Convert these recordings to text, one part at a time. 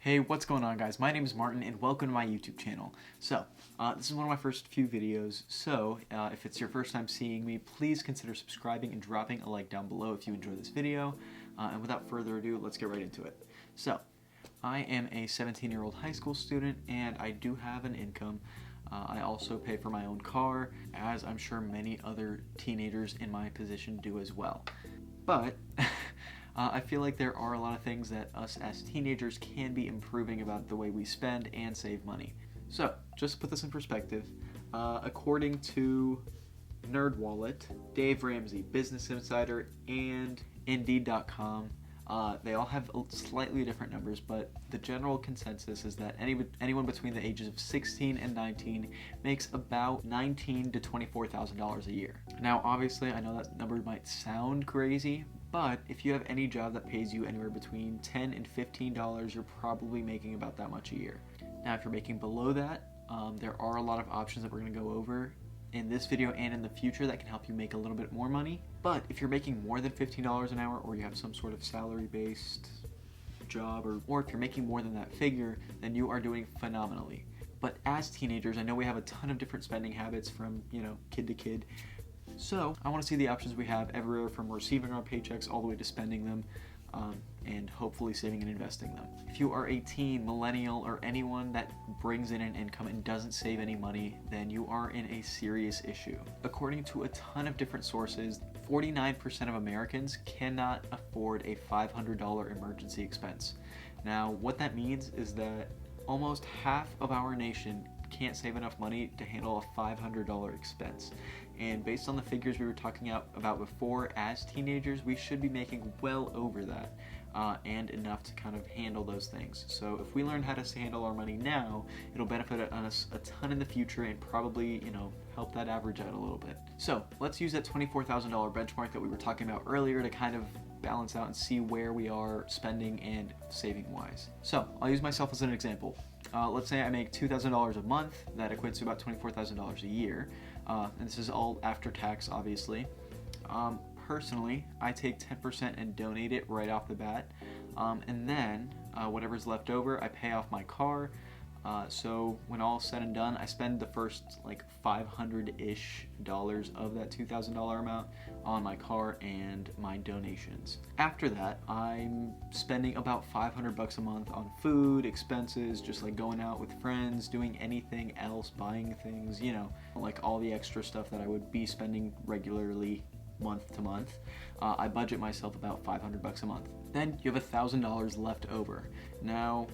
Hey, what's going on, guys? My name is Martin and welcome to my YouTube channel. So, this is one of my first few videos, so if it's your first time seeing me, please consider subscribing and dropping a like down below if you enjoy this video. And without further ado, let's get right into it. So, I am a 17-year-old high school student and I do have an income. I also pay for my own car, as I'm sure many other teenagers in my position do as well. But I feel like there are a lot of things that us as teenagers can be improving about the way we spend and save money. So, just to put this in perspective, according to NerdWallet, Dave Ramsey, Business Insider, and Indeed.com, they all have slightly different numbers, but the general consensus is that anyone between the ages of 16 and 19 makes about $19,000 to $24,000 a year. Now, obviously, I know that number might sound crazy, but if you have any job that pays you anywhere between $10 and $15, you're probably making about that much a year. Now, if you're making below that, there are a lot of options that we're going to go over in this video and in the future that can help you make a little bit more money. But if you're making more than $15 an hour, or you have some sort of salary-based job, or if you're making more than that figure, then you are doing phenomenally. But as teenagers, I know we have a ton of different spending habits from, kid to kid. So I want to see the options we have everywhere from receiving our paychecks all the way to spending them, and hopefully saving and investing them. If you are a teen, millennial, or anyone that brings in an income and doesn't save any money, then you are in a serious issue. According to a ton of different sources, 49% of Americans cannot afford a $500 emergency expense. Now, what that means is that almost half of our nation can't save enough money to handle a $500 expense. And based on the figures we were talking about before, as teenagers, we should be making well over that, and enough to kind of handle those things. So if we learn how to handle our money now, it'll benefit us a ton in the future and probably, help that average out a little bit. So let's use that $24,000 benchmark that we were talking about earlier to kind of balance out and see where we are spending and saving wise. So I'll use myself as an example. Let's say I make $2,000 a month. That equates to about $24,000 a year. And this is all after tax, obviously. Personally, I take 10% and donate it right off the bat. And then whatever's left over, I pay off my car. So when all is said and done, I spend the first like $500-ish of that $2,000 amount on my car and my donations. After that, I'm spending about $500 a month on food, expenses, just like going out with friends, doing anything else, buying things, like all the extra stuff that I would be spending regularly month to month. I budget myself about $500 a month. Then you have $1,000 left over. Now,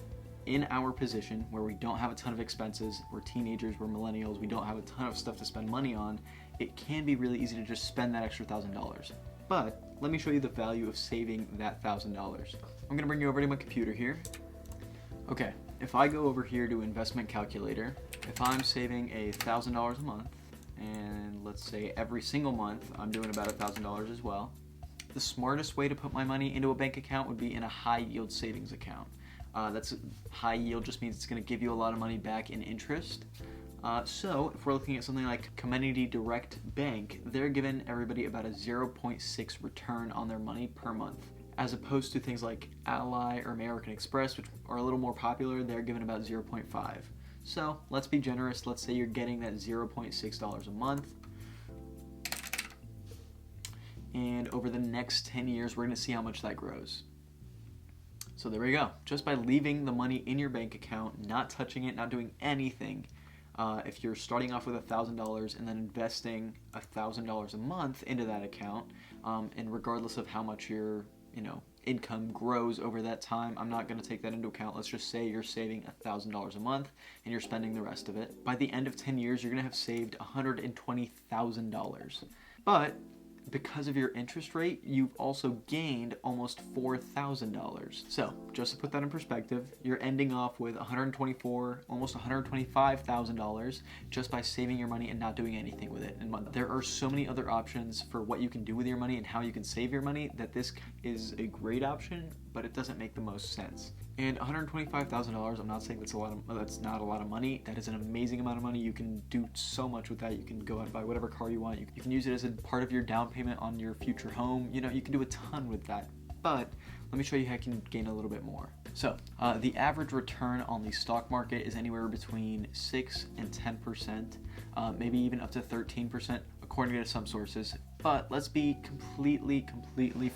in our position where we don't have a ton of expenses, we're teenagers, we're millennials, we don't have a ton of stuff to spend money on, it can be really easy to just spend that extra $1,000. But let me show you the value of saving that $1,000. I'm gonna bring you over to my computer here. Okay, if I go over here to investment calculator, if I'm saving $1,000 a month, and let's say every single month I'm doing about $1,000 as well, the smartest way to put my money into a bank account would be in a high yield savings account. That's high yield, just means it's going to give you a lot of money back in interest. So if we're looking at something like Community Direct Bank, they're giving everybody about a 0.6 return on their money per month, as opposed to things like Ally or American Express, which are a little more popular. They're giving about 0.5. So let's be generous. Let's say you're getting that $0.6 a month. And over the next 10 years, we're going to see how much that grows. So there we go. Just by leaving the money in your bank account, not touching it, not doing anything, if you're starting off with $1,000 and then investing $1,000 a month into that account, and regardless of how much your income grows over that time, I'm not going to take that into account. Let's just say you're saving $1,000 a month and you're spending the rest of it. By the end of 10 years, you're going to have saved $120,000. But because of your interest rate, you've also gained almost $4,000. So, just to put that in perspective, you're ending off with almost $125,000 just by saving your money and not doing anything with it. And there are so many other options for what you can do with your money and how you can save your money that this is a great option, but it doesn't make the most sense. And $125,000, I'm not saying that's not a lot of money. That is an amazing amount of money. You can do so much with that. You can go out and buy whatever car you want. You can use it as a part of your down payment on your future home. You can do a ton with that. But let me show you how you can gain a little bit more. So the average return on the stock market is anywhere between 6 and 10%, maybe even up to 13%, according to some sources. But let's be completely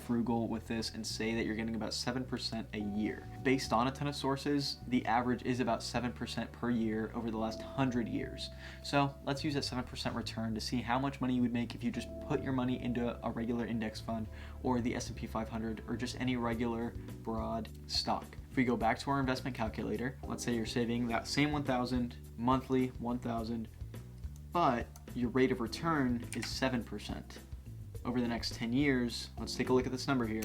frugal with this and say that you're getting about 7% a year. Based on a ton of sources, the average is about 7% per year over the last 100 years. So let's use that 7% return to see how much money you would make if you just put your money into a regular index fund or the S&P 500 or just any regular broad stock. If we go back to our investment calculator, let's say you're saving that same 1,000 monthly, 1,000, but your rate of return is 7%. Over the next 10 years, let's take a look at this number here.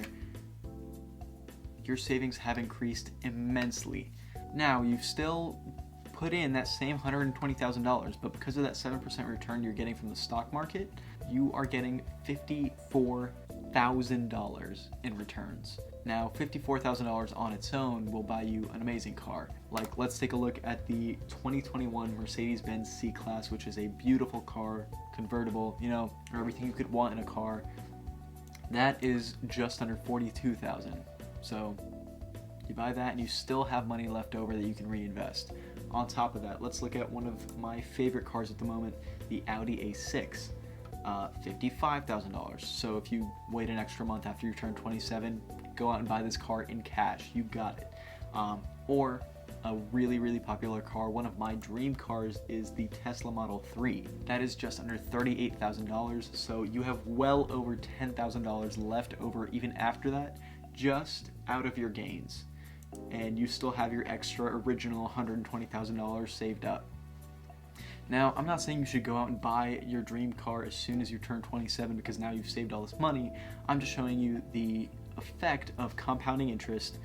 Your savings have increased immensely. Now, you've still put in that same $120,000, but because of that 7% return you're getting from the stock market, you are getting $54,000 in returns. Now, $54,000 on its own will buy you an amazing car. Like, let's take a look at the 2021 Mercedes-Benz C-Class, which is a beautiful car, convertible, or everything you could want in a car. That is just under $42,000. So you buy that and you still have money left over that you can reinvest. On top of that, let's look at one of my favorite cars at the moment, the Audi A6. $55,000. So if you wait an extra month after you turn 27, go out and buy this car in cash. You got it. Or a really popular car, one of my dream cars is the Tesla Model 3. That is just under $38,000. So you have well over $10,000 left over even after that, just out of your gains. And you still have your extra original $120,000 saved up. Now, I'm not saying you should go out and buy your dream car as soon as you turn 27 because now you've saved all this money. I'm just showing you the effect of compounding interest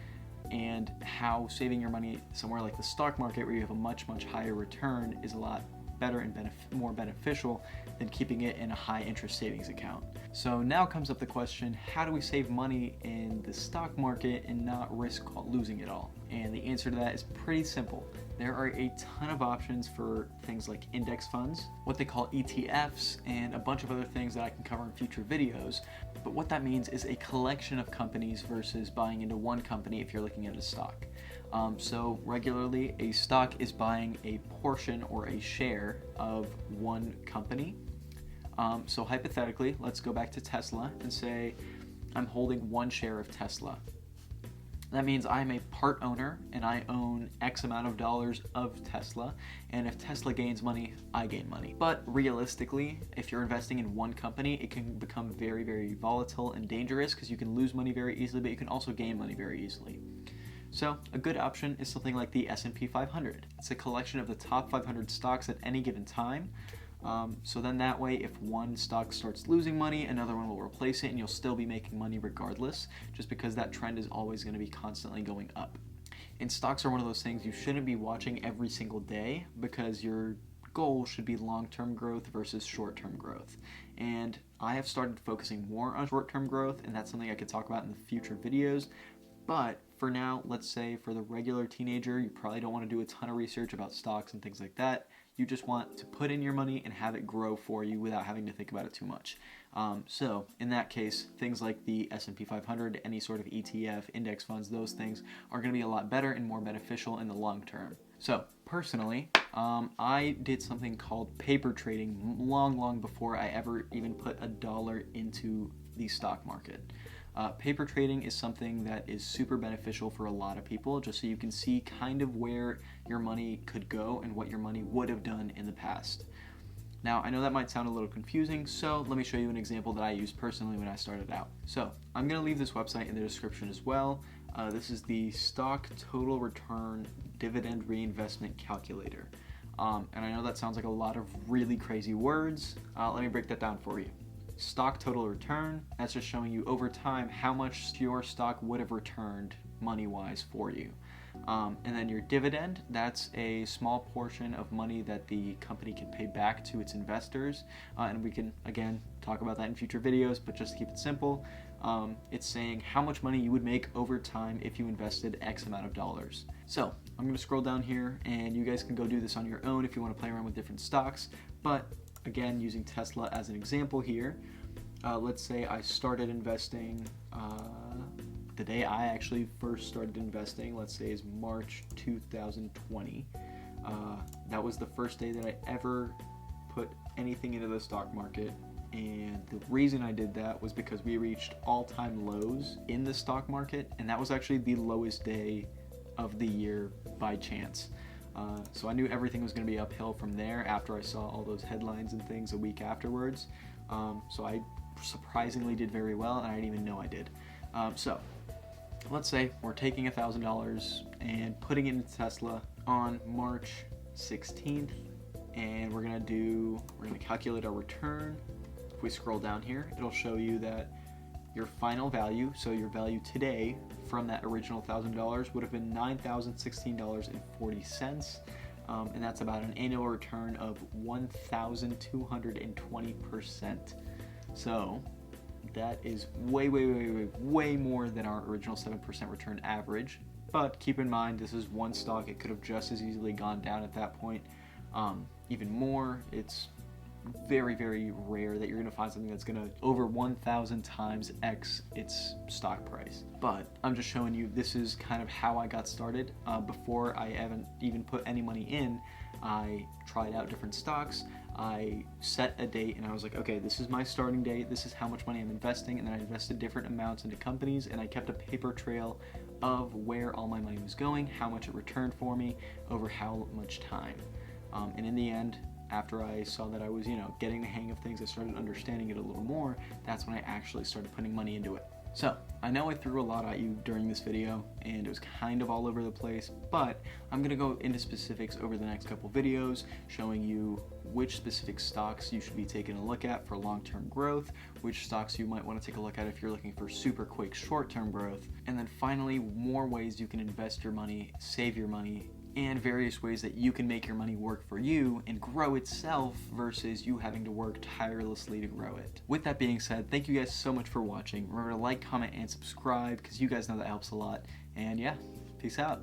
and how saving your money somewhere like the stock market where you have a much higher return is a lot better and more beneficial than keeping it in a high interest savings account. So now comes up the question, how do we save money in the stock market and not risk losing it all? And the answer to that is pretty simple. There are a ton of options for things like index funds, what they call ETFs, and a bunch of other things that I can cover in future videos. But what that means is a collection of companies versus buying into one company if you're looking at a stock. So regularly, a stock is buying a portion or a share of one company. So hypothetically, let's go back to Tesla and say I'm holding one share of Tesla. That means I'm a part owner and I own X amount of dollars of Tesla. And if Tesla gains money, I gain money. But realistically, if you're investing in one company, it can become very volatile and dangerous because you can lose money very easily, but you can also gain money very easily. So a good option is something like the S&P 500. It's a collection of the top 500 stocks at any given time. So then that way, if one stock starts losing money, another one will replace it and you'll still be making money regardless, just because that trend is always going to be constantly going up. And stocks are one of those things you shouldn't be watching every single day because your goal should be long-term growth versus short-term growth. And I have started focusing more on short-term growth, and that's something I could talk about in the future videos. But for now, let's say for the regular teenager, you probably don't want to do a ton of research about stocks and things like that. You just want to put in your money and have it grow for you without having to think about it too much. So in that case, things like the S&P 500, any sort of ETF, index funds, those things are going to be a lot better and more beneficial in the long term. So personally, I did something called paper trading long before I ever even put $1 into the stock market. Paper trading is something that is super beneficial for a lot of people, just so you can see kind of where your money could go and what your money would have done in the past. Now, I know that might sound a little confusing, so let me show you an example that I used personally when I started out. So I'm going to leave this website in the description as well. This is the Stock Total Return Dividend Reinvestment Calculator. And I know that sounds like a lot of really crazy words. Let me break that down for you. Stock total return, that's just showing you over time how much your stock would have returned money-wise for you. And then your dividend, that's a small portion of money that the company can pay back to its investors. And we can, again, talk about that in future videos, but just to keep it simple, it's saying how much money you would make over time if you invested X amount of dollars. So I'm going to scroll down here, and you guys can go do this on your own if you want to play around with different stocks. But again, using Tesla as an example here, let's say I started investing the day I actually first started investing, let's say, is March 2020. That was the first day that I ever put anything into the stock market. And the reason I did that was because we reached all-time lows in the stock market, and that was actually the lowest day of the year by chance. So I knew everything was going to be uphill from there after I saw all those headlines and things a week afterwards. So I surprisingly did very well, and I didn't even know I did. So let's say we're taking $1,000 and putting it into Tesla on March 16th, and we're going to calculate our return. If we scroll down here, it'll show you that your final value, so your value today from that original $1,000 would have been $9,016.40, and that's about an annual return of 1,220%. So that is way more than our original 7% return average. But keep in mind, this is one stock. It could have just as easily gone down at that point. Even more, it's very rare that you're going to find something that's going to over 1,000 times X its stock price. But I'm just showing you, this is kind of how I got started. Before I haven't even put any money in, I tried out different stocks. I set a date and I was like, okay, this is my starting date, this is how much money I'm investing, and then I invested different amounts into companies, and I kept a paper trail of where all my money was going, how much it returned for me over how much time. And in the end, after I saw that I was, getting the hang of things, I started understanding it a little more. That's when I actually started putting money into it. So I know I threw a lot at you during this video and it was kind of all over the place, but I'm gonna go into specifics over the next couple videos, showing you which specific stocks you should be taking a look at for long-term growth, which stocks you might want to take a look at if you're looking for super quick short-term growth, and then finally more ways you can invest your money, save your money, and various ways that you can make your money work for you and grow itself versus you having to work tirelessly to grow it. With that being said, thank you guys so much for watching. Remember to like, comment, and subscribe because you guys know that helps a lot. And yeah, peace out.